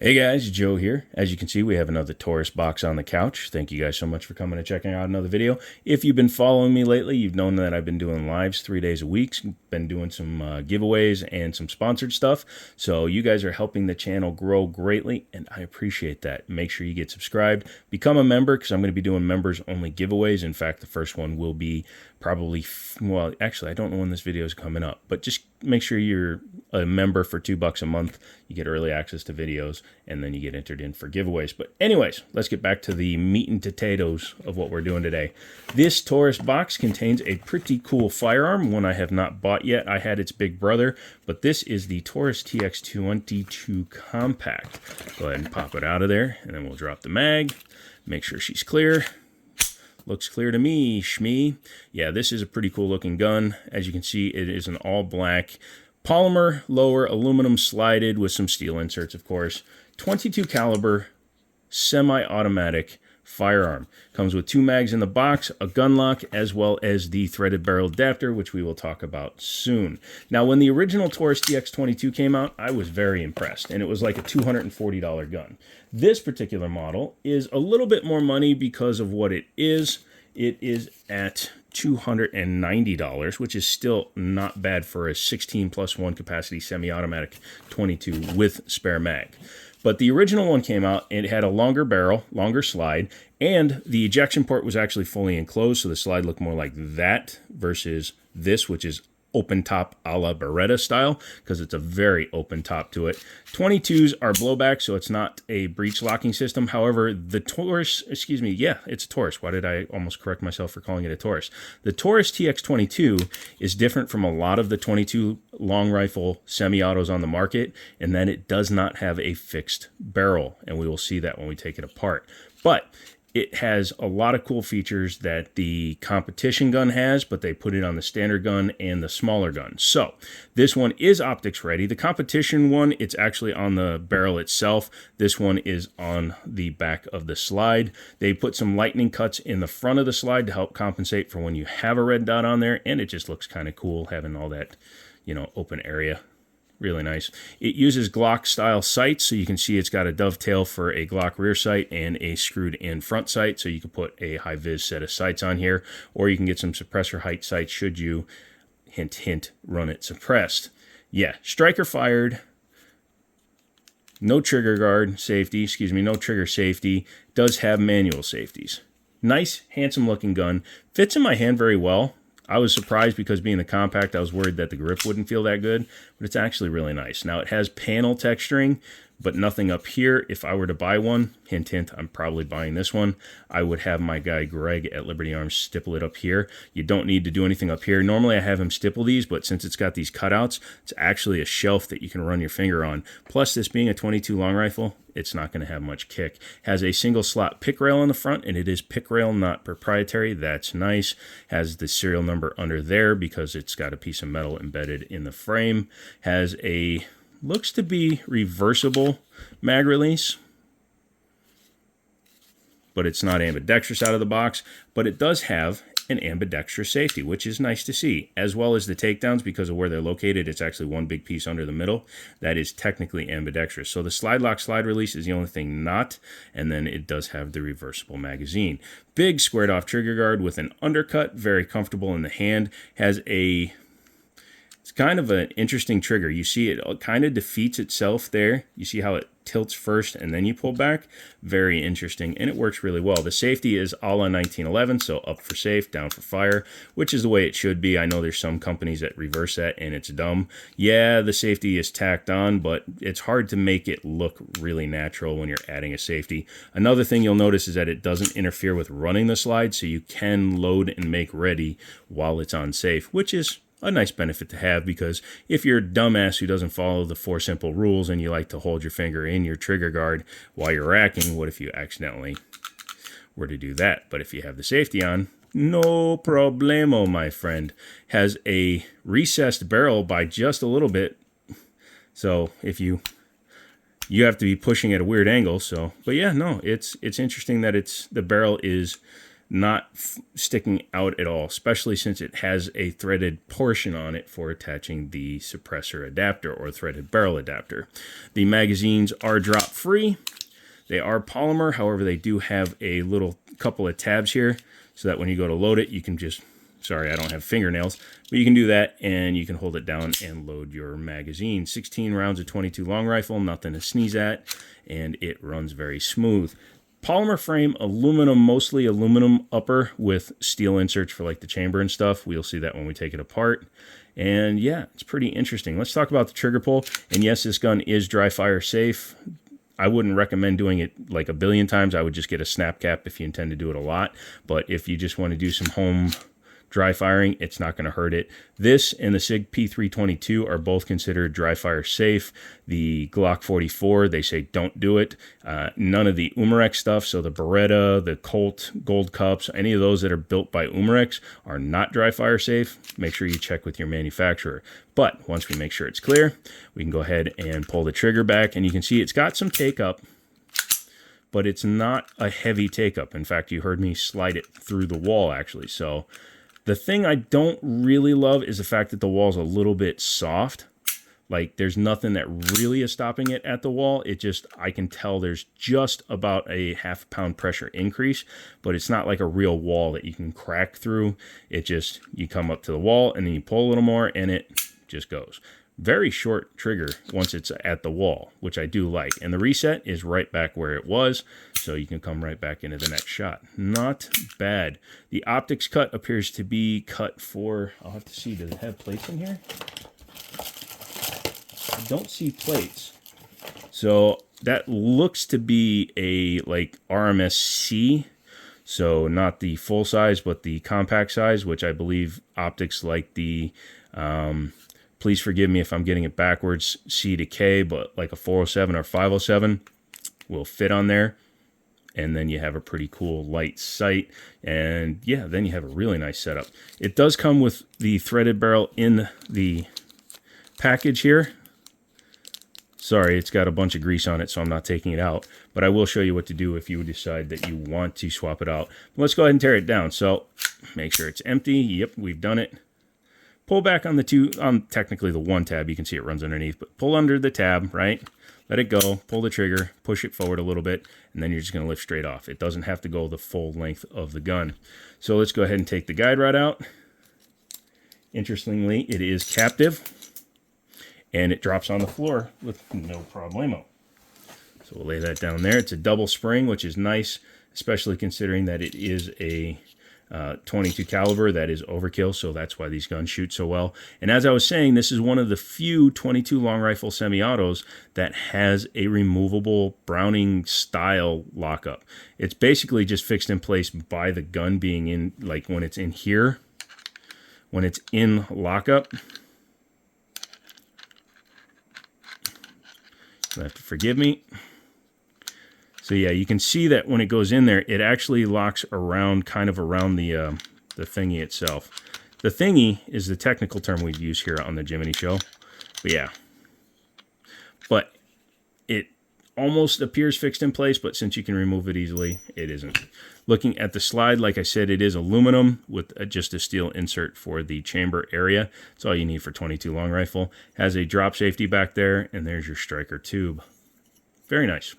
Hey guys, Joe here. As you can see, we have another Taurus box on the couch. Thank you guys so much for coming and checking out another video. If you've been following me lately, you've known that I've been doing lives 3 days a week, been doing some giveaways and some sponsored stuff. So you guys are helping the channel grow greatly, and I appreciate that. Make sure you get subscribed, become a member, because I'm going to be doing members only giveaways. In fact, the first one will be probably, well, actually, I don't know when this video is coming up, but just make sure you're a member for $2 a month. You get early access to videos, and then you get entered in for giveaways. But anyways, let's get back to the meat and potatoes of what we're doing today. This Taurus box contains a pretty cool firearm, one I have not bought yet. I had its big brother, but this is the Taurus TX22 Compact. Go ahead and pop it out of there, and then we'll drop the mag, make sure she's clear. Looks clear to me, Shmee. Yeah, this is a pretty cool looking gun. As you can see, it is an all black polymer lower, aluminum slided with some steel inserts, of course. 22 caliber, semi-automatic firearm. Comes with 2 mags in the box, a gun lock, as well as the threaded barrel adapter, which we will talk about soon. Now, when the original Taurus TX22 came out, I was very impressed, and it was like a $240 gun. This particular model is a little bit more money because of what it is. It is at $290, which is still not bad for a 16+1 capacity semi-automatic 22 with spare mag. But the original one came out and it had a longer barrel, longer slide, and the ejection port was actually fully enclosed, so the slide looked more like that versus this, which is open top a la Beretta style, because it's a very open top to it. 22s are blowback, so it's not a breech locking system. However, the Taurus, it's a Taurus. Why did I almost correct myself for calling it a Taurus? The Taurus TX22 is different from a lot of the 22 long rifle semi-autos on the market, in that it does not have a fixed barrel, and we will see that when we take it apart. But it has a lot of cool features that the competition gun has, but they put it on the standard gun and the smaller gun. So this one is optics ready. The competition one, it's actually on the barrel itself. This one is on the back of the slide. They put some lightning cuts in the front of the slide to help compensate for when you have a red dot on there, and it just looks kind of cool having all that, open area. Really nice. It uses Glock style sights, so you can see it's got a dovetail for a Glock rear sight and a screwed in front sight, so you can put a high vis set of sights on here, or you can get some suppressor height sights should you, hint hint, run it suppressed. Yeah, striker fired, no trigger guard safety, no trigger safety, does have manual safeties. Nice, handsome looking gun, fits in my hand very well. I was surprised because being the compact, I was worried that the grip wouldn't feel that good, but it's actually really nice. Now, it has panel texturing, but nothing up here. If I were to buy one, hint, hint, I'm probably buying this one, I would have my guy Greg at Liberty Arms stipple it up here. You don't need to do anything up here. Normally, I have him stipple these, but since it's got these cutouts, it's actually a shelf that you can run your finger on. Plus, this being a 22 long rifle, it's not going to have much kick. Has a single slot pick rail on the front, and it is pick rail, not proprietary. That's nice. Has the serial number under there because it's got a piece of metal embedded in the frame. Has a, looks to be reversible mag release, but it's not ambidextrous out of the box, but it does have an ambidextrous safety, which is nice to see, as well as the takedowns. Because of where they're located, it's actually one big piece under the middle that is technically ambidextrous. So the slide lock slide release is the only thing not, and then it does have the reversible magazine. Big squared off trigger guard with an undercut, very comfortable in the hand. Has a, it's kind of an interesting trigger. You see it kind of defeats itself there. You see how it tilts first and then you pull back. Very interesting, and it works really well. The safety is a la 1911, so up for safe, down for fire, which is the way it should be. I know there's some companies that reverse that, and it's dumb. Yeah, the safety is tacked on, but it's hard to make it look really natural when you're adding a safety. Another thing you'll notice is that it doesn't interfere with running the slide, so you can load and make ready while it's on safe, which is a nice benefit to have, because if you're a dumbass who doesn't follow the 4 simple rules and you like to hold your finger in your trigger guard while you're racking, what if you accidentally were to do that? But if you have the safety on, no problemo, my friend. Has a recessed barrel by just a little bit, so if you have to be pushing at a weird angle. So, but yeah, no, it's interesting that the barrel is not sticking out at all, especially since it has a threaded portion on it for attaching the suppressor adapter or threaded barrel adapter. The magazines are drop free. They are polymer, however, they do have a little couple of tabs here so that when you go to load it, you can just, sorry, I don't have fingernails, but you can do that and you can hold it down and load your magazine. 16 rounds of 22 long rifle, nothing to sneeze at, and it runs very smooth. Polymer frame, aluminum, mostly aluminum upper with steel inserts for like the chamber and stuff. We'll see that when we take it apart. And yeah, it's pretty interesting. Let's talk about the trigger pull. And yes, this gun is dry fire safe. I wouldn't recommend doing it like a billion times. I would just get a snap cap if you intend to do it a lot. But if you just want to do some home dry firing, it's not going to hurt it. This and the SIG P322 are both considered dry fire safe. The Glock 44, they say don't do it. None of the Umarex stuff, so the Beretta, the Colt, Gold Cups, any of those that are built by Umarex are not dry fire safe. Make sure you check with your manufacturer. But once we make sure it's clear, we can go ahead and pull the trigger back, and you can see it's got some take up, but it's not a heavy take up. In fact, you heard me slide it through the wall actually. So the thing I don't really love is the fact that the wall's a little bit soft. Like there's nothing that really is stopping it at the wall. It just, I can tell there's just about a half pound pressure increase, but it's not like a real wall that you can crack through. It just, you come up to the wall and then you pull a little more and it just goes. Very short trigger once it's at the wall, which I do like. And the reset is right back where it was, so you can come right back into the next shot. Not bad. The optics cut appears to be cut for, I'll have to see, does it have plates in here? I don't see plates. So that looks to be a like RMSC. So not the full size, but the compact size, which I believe optics like the, please forgive me if I'm getting it backwards, C to K, but like a 407 or 507 will fit on there. And then you have a pretty cool light sight. And yeah, then you have a really nice setup. It does come with the threaded barrel in the package here. Sorry, it's got a bunch of grease on it, so I'm not taking it out. But I will show you what to do if you decide that you want to swap it out. Let's go ahead and tear it down. So make sure it's empty. Yep, we've done it. Pull back on the two, on technically the one tab, you can see it runs underneath, but pull under the tab, right? Let it go, pull the trigger, push it forward a little bit, and then you're just gonna lift straight off. It doesn't have to go the full length of the gun. So let's go ahead and take the guide rod out. Interestingly, it is captive, and it drops on the floor with no problemo. So we'll lay that down there. It's a double spring, which is nice, especially considering that it is a 22 caliber. That is overkill, so that's why these guns shoot so well. And as I was saying, this is one of the few 22 long rifle semi-autos that has a removable Browning style lockup. It's basically just fixed in place by the gun being in, like when it's in here, when it's in lockup. You'll have to forgive me. So yeah, you can see that when it goes in there, it actually locks around, kind of around the thingy itself. The thingy is the technical term we'd use here on the Jiminy Show. But yeah. But it almost appears fixed in place, but since you can remove it easily, it isn't. Looking at the slide, like I said, it is aluminum with just a steel insert for the chamber area. That's all you need for 22 long rifle. Has a drop safety back there, and there's your striker tube. Very nice.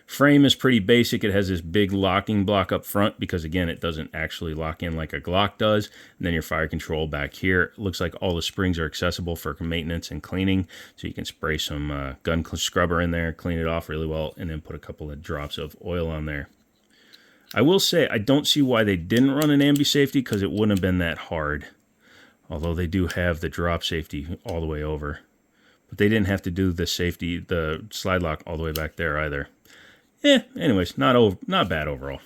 Frame is pretty basic. It has this big locking block up front because, again, it doesn't actually lock in like a Glock does. And then your fire control back here. It looks like all the springs are accessible for maintenance and cleaning. So you can spray some gun scrubber in there, clean it off really well, and then put a couple of drops of oil on there. I will say I don't see why they didn't run an ambi safety because it wouldn't have been that hard. Although they do have the drop safety all the way over. But they didn't have to do the safety, the slide lock all the way back there either. Anyways, not bad overall.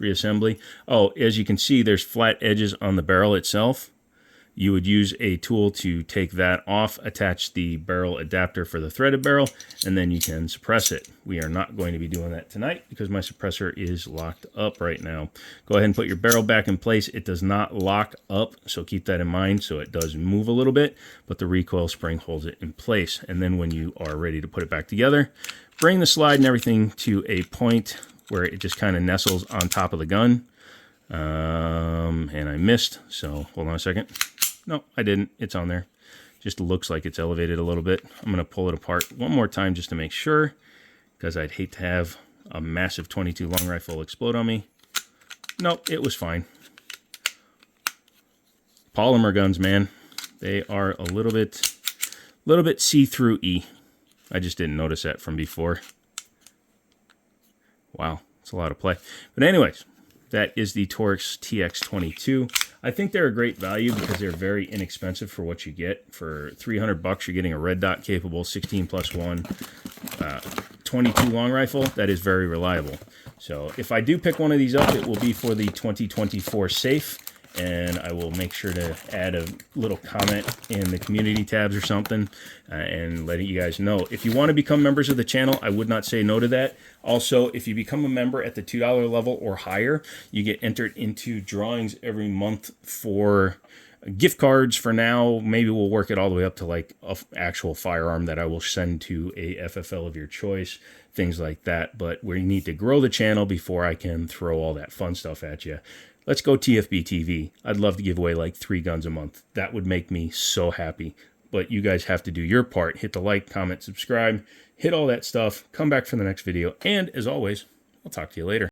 Reassembly. Oh, as you can see, there's flat edges on the barrel itself. You would use a tool to take that off, attach the barrel adapter for the threaded barrel, and then you can suppress it. We are not going to be doing that tonight because my suppressor is locked up right now. Go ahead and put your barrel back in place. It does not lock up, so keep that in mind. So it does move a little bit, but the recoil spring holds it in place. And then when you are ready to put it back together, bring the slide and everything to a point where it just kind of nestles on top of the gun. And I missed, so hold on a second. No, I didn't. It's on there. Just looks like it's elevated a little bit. I'm going to pull it apart one more time just to make sure, because I'd hate to have a massive 22 long rifle explode on me. Nope, it was fine. Polymer guns, man. They are a little bit see-through-y. I just didn't notice that from before. Wow, it's a lot of play. But anyways, that is the Torx TX22. I think they're a great value because they're very inexpensive for what you get. For $300, you're getting a red dot capable 16+1 22 long rifle that is very reliable. So if I do pick one of these up, it will be for the 2024 safe, and I will make sure to add a little comment in the community tabs or something and letting you guys know. If you want to become members of the channel, I would not say no to that. Also, if you become a member at the $2 level or higher, you get entered into drawings every month for gift cards. For now, maybe we'll work it all the way up to like an actual firearm that I will send to a FFL of your choice, things like that. But we need to grow the channel before I can throw all that fun stuff at you. Let's go TFB TV. I'd love to give away like 3 guns a month. That would make me so happy. But you guys have to do your part. Hit the like, comment, subscribe, hit all that stuff. Come back for the next video. And as always, I'll talk to you later.